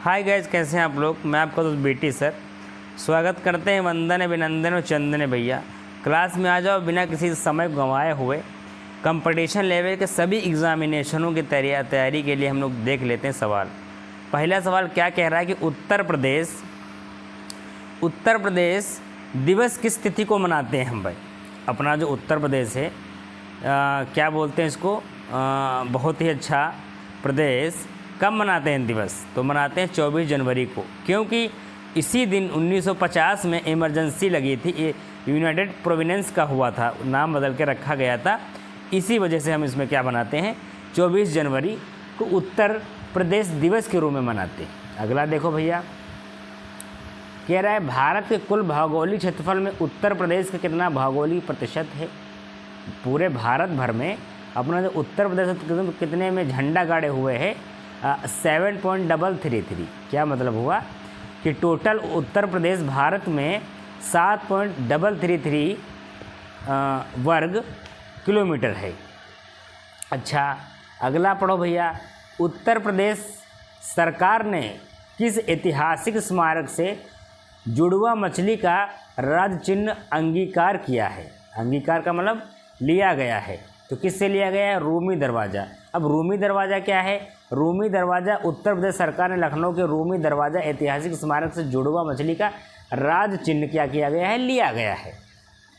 Hi guys, कैसे हैं आप लोग। मैं आपका दोस्त बेटी सर स्वागत करते हैं वंदन अभिनंदन और चंदन भैया। क्लास में आ जाओ बिना किसी समय गंवाए हुए। कंपटीशन लेवल के सभी एग्जामिनेशनों की तैयारी के लिए हम लोग देख लेते हैं सवाल। पहला सवाल क्या कह रहा है कि उत्तर प्रदेश दिवस किस तिथि को मनाते हैं हम भाई। अपना जो उत्तर प्रदेश है क्या बोलते हैं इसको, बहुत ही अच्छा प्रदेश। कब मनाते हैं दिवस, तो मनाते हैं 24 जनवरी को, क्योंकि इसी दिन 1950 में इमरजेंसी लगी थी। ये यूनाइटेड प्रोविडेंस का हुआ था, नाम बदल के रखा गया था। इसी वजह से हम इसमें क्या मनाते हैं, 24 जनवरी को उत्तर प्रदेश दिवस के रूप में मनाते हैं। अगला देखो भैया, कह रहा है भारत के कुल भौगोलिक क्षेत्रफल में उत्तर प्रदेश का कितना भौगोलिक प्रतिशत है। पूरे भारत भर में अपना जो उत्तर प्रदेश कितने में झंडा गाड़े हुए हैं 7.33। क्या मतलब हुआ कि टोटल उत्तर प्रदेश भारत में 7.33 वर्ग किलोमीटर है। अच्छा अगला पढ़ो भैया, उत्तर प्रदेश सरकार ने किस ऐतिहासिक स्मारक से जुड़वा मछली का राज्य चिन्ह अंगीकार किया है। अंगीकार का मतलब लिया गया है, तो किससे लिया गया है, रूमी दरवाज़ा। अब रूमी दरवाज़ा क्या है, रूमी दरवाज़ा उत्तर प्रदेश सरकार ने लखनऊ के रूमी दरवाज़ा ऐतिहासिक स्मारक से जुड़वा मछली का राज चिन्ह क्या किया गया है, लिया गया है।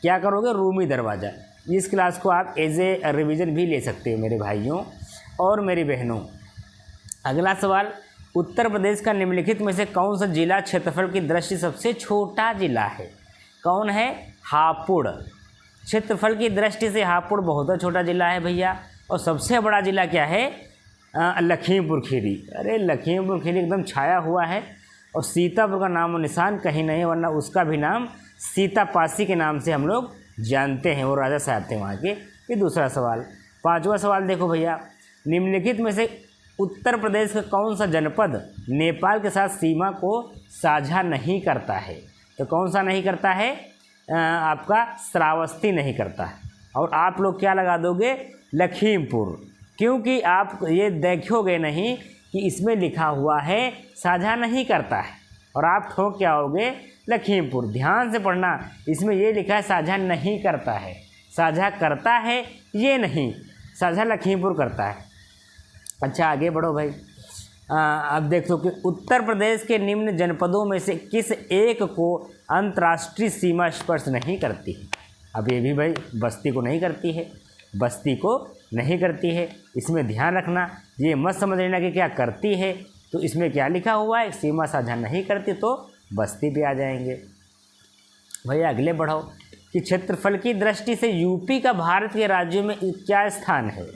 क्या करोगे, रूमी दरवाज़ा। इस क्लास को आप एज ए रिवीजन भी ले सकते हो मेरे भाइयों और मेरी बहनों। अगला सवाल, उत्तर प्रदेश का निम्नलिखित में से कौन सा जिला क्षेत्रफल की दृष्टि सबसे छोटा जिला है। कौन है, हापुड़। क्षेत्रफल की दृष्टि से हापुड़ बहुत छोटा जिला है भैया। और सबसे बड़ा जिला क्या है, लखीमपुर खीरी। अरे लखीमपुर खीरी एकदम छाया हुआ है। और सीतापुर का नाम और निशान कहीं नहीं, वरना उसका भी नाम सीतापासी के नाम से हम लोग जानते हैं, वो राजा साहब थे वहाँ के। ये दूसरा सवाल। पांचवा सवाल देखो भैया, निम्नलिखित में से उत्तर प्रदेश का कौन सा जनपद नेपाल के साथ सीमा को साझा नहीं करता है। तो कौन सा नहीं करता है, आपका श्रावस्ती नहीं करता है। और आप लोग क्या लगा दोगे, लखीमपुर, क्योंकि आप ये देखोगे नहीं कि इसमें लिखा हुआ है साझा नहीं करता है, और आप ठोक क्या होगे, लखीमपुर। ध्यान से पढ़ना, इसमें ये लिखा है साझा नहीं करता है, साझा करता है ये नहीं, साझा लखीमपुर करता है। अच्छा आगे बढ़ो भाई। अब देखो कि उत्तर प्रदेश के निम्न जनपदों में से किस एक को अंतर्राष्ट्रीय सीमा स्पर्श नहीं करती है। अब ये भी भाई बस्ती को नहीं करती है, बस्ती को नहीं करती है। इसमें ध्यान रखना, ये मत समझ लेना कि क्या करती है। तो इसमें क्या लिखा हुआ है, सीमा साझा नहीं करती, तो बस्ती पे आ जाएंगे। भैया अगले बढ़ो कि क्षेत्रफल की दृष्टि से यूपी का भारत के राज्यों में क्या स्थान है।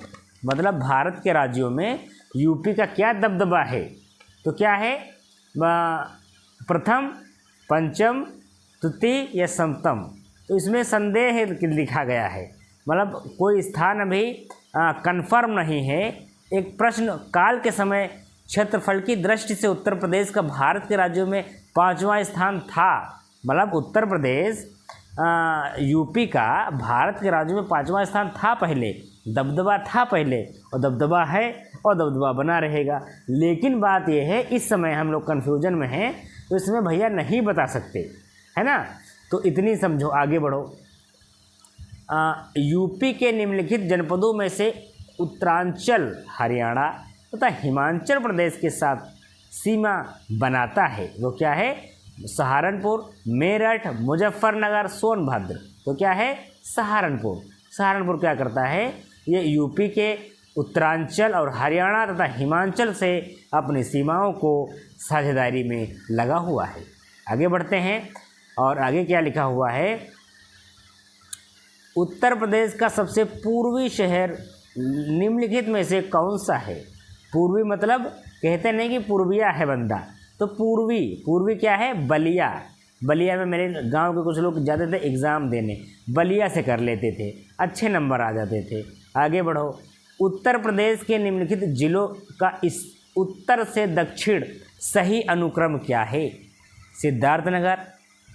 मतलब भारत के राज्यों में यूपी का क्या दबदबा है। तो क्या है, प्रथम, पंचम, तृतीय या सप्तम। तो इसमें संदेह लिखा गया है, मतलब कोई स्थान अभी कन्फर्म नहीं है। एक प्रश्न काल के समय क्षेत्रफल की दृष्टि से उत्तर प्रदेश का भारत के राज्यों में 5वां स्थान था। मतलब उत्तर प्रदेश यूपी का भारत के राज्यों में 5वां स्थान था, पहले दबदबा था पहले, और दबदबा है और दबदबा बना रहेगा। लेकिन बात यह है इस समय हम लोग कन्फ्यूजन में हैं, तो इसमें भैया नहीं बता सकते, है ना। तो इतनी समझो, आगे बढ़ो। यूपी के निम्नलिखित जनपदों में से उत्तरांचल हरियाणा तथा हिमाचल प्रदेश के साथ सीमा बनाता है, वो क्या है, सहारनपुर, मेरठ, मुजफ्फरनगर, सोनभद्र। तो क्या है, सहारनपुर। सहारनपुर क्या करता है, ये यूपी के उत्तरांचल और हरियाणा तथा हिमाचल से अपनी सीमाओं को साझेदारी में लगा हुआ है। आगे बढ़ते हैं, और आगे क्या लिखा हुआ है, उत्तर प्रदेश का सबसे पूर्वी शहर निम्नलिखित में से कौन सा है। पूर्वी मतलब कहते नहीं कि पूर्विया है बंदा, तो पूर्वी क्या है, बलिया। बलिया में मेरे गांव के कुछ लोग जाते थे एग्ज़ाम देने, बलिया से कर लेते थे, अच्छे नंबर आ जाते थे। आगे बढ़ो, उत्तर प्रदेश के निम्नलिखित जिलों का इस उत्तर से दक्षिण सही अनुक्रम क्या है। सिद्धार्थनगर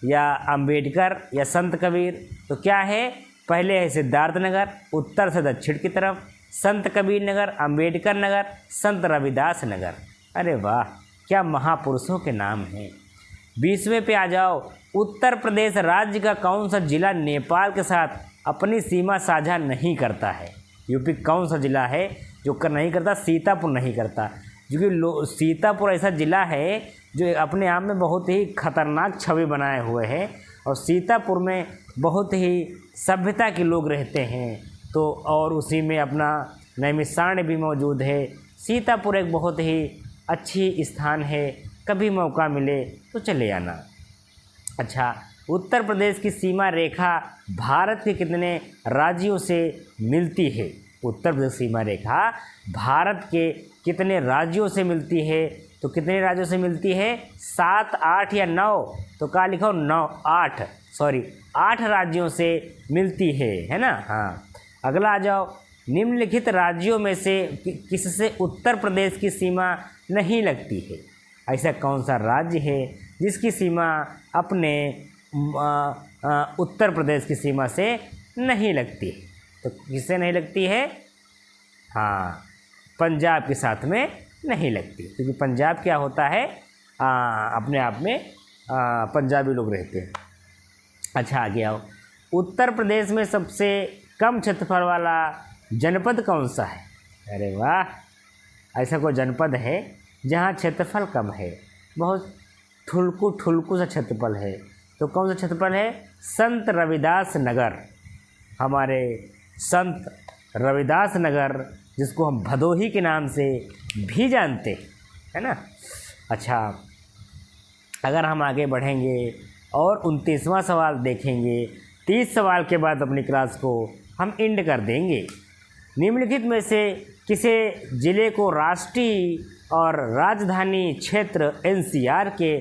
या अंबेडकर या संत कबीर। तो क्या है, पहले है सिद्धार्थनगर उत्तर से दक्षिण की तरफ, संत कबीर नगर, अंबेडकर नगर, संत रविदास नगर। अरे वाह, क्या महापुरुषों के नाम हैं। 20वें पे आ जाओ, उत्तर प्रदेश राज्य का कौन सा जिला नेपाल के साथ अपनी सीमा साझा नहीं करता है। यूपी कौन सा जिला है जो कर नहीं करता? सीतापुर नहीं करता, क्योंकि सीतापुर ऐसा ज़िला है जो अपने आप में बहुत ही खतरनाक छवि बनाए हुए है, और सीतापुर में बहुत ही सभ्यता के लोग रहते हैं। तो और उसी में अपना नैमिषारण्य भी मौजूद है। सीतापुर एक बहुत ही अच्छी स्थान है, कभी मौका मिले तो चले आना। अच्छा, उत्तर प्रदेश की सीमा रेखा भारत के कितने राज्यों से मिलती है? उत्तर प्रदेश सीमा रेखा भारत के कितने राज्यों से मिलती है? तो कितने राज्यों से मिलती है? 7, 8 या 9? तो क्या लिखो? 9, 8, सॉरी 8 राज्यों से मिलती है ना। हाँ, अगला आ जाओ, निम्नलिखित राज्यों में से किससे उत्तर प्रदेश की सीमा नहीं लगती है? ऐसा कौन सा राज्य है जिसकी सीमा अपने उत्तर प्रदेश की सीमा से नहीं लगती है? तो किससे नहीं लगती है? हाँ, पंजाब के साथ में नहीं लगती, क्योंकि पंजाब क्या होता है, अपने आप में पंजाबी लोग रहते हैं। अच्छा, आगे आओ, उत्तर प्रदेश में सबसे कम क्षेत्रफल वाला जनपद कौन सा है? अरे वाह, ऐसा कोई जनपद है जहाँ क्षेत्रफल कम है, बहुत ठुल्कू सा क्षेत्रफल है। तो कौन सा क्षेत्रफल है? संत रविदास नगर। हमारे संत रविदास नगर, जिसको हम भदोही के नाम से भी जानते हैं, है ना। अच्छा, अगर हम आगे बढ़ेंगे और 29वां सवाल देखेंगे, 30 सवाल के बाद अपनी क्लास को हम एंड कर देंगे। निम्नलिखित में से किसे जिले को राष्ट्रीय और राजधानी क्षेत्र NCR के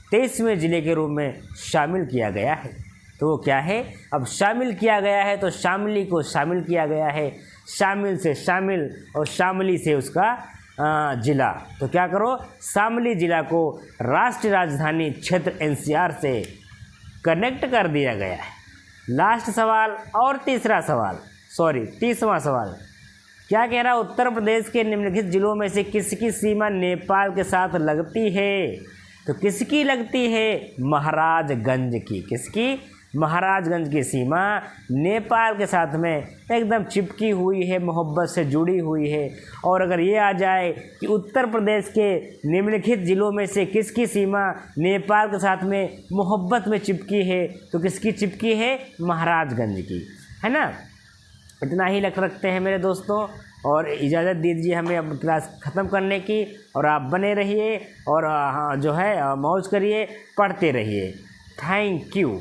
23वें जिले के रूप में शामिल किया गया है? तो वो क्या है? अब शामिल किया गया है तो शामिली को शामिल किया गया है, शामिल से शामिल और शामली से उसका जिला। तो क्या करो, शामली जिला को राष्ट्रीय राजधानी क्षेत्र NCR से कनेक्ट कर दिया गया है। लास्ट सवाल और तीसरा सवाल, सॉरी 30वां सवाल क्या कह रहा है? उत्तर प्रदेश के निम्नलिखित जिलों में से किसकी सीमा नेपाल के साथ लगती है? तो किसकी लगती है? महाराजगंज की। किसकी? महाराजगंज की सीमा नेपाल के साथ में एकदम चिपकी हुई है, मोहब्बत से जुड़ी हुई है। और अगर ये आ जाए कि उत्तर प्रदेश के निम्नलिखित जिलों में से किसकी सीमा नेपाल के साथ में मोहब्बत में चिपकी है, तो किसकी चिपकी है? महाराजगंज की, है ना। इतना ही लग रखते हैं मेरे दोस्तों, और इजाज़त दीजिए हमें अब क्लास ख़त्म करने की। और आप बने रहिए और हाँ जो है मौज करिए, पढ़ते रहिए। Thank you.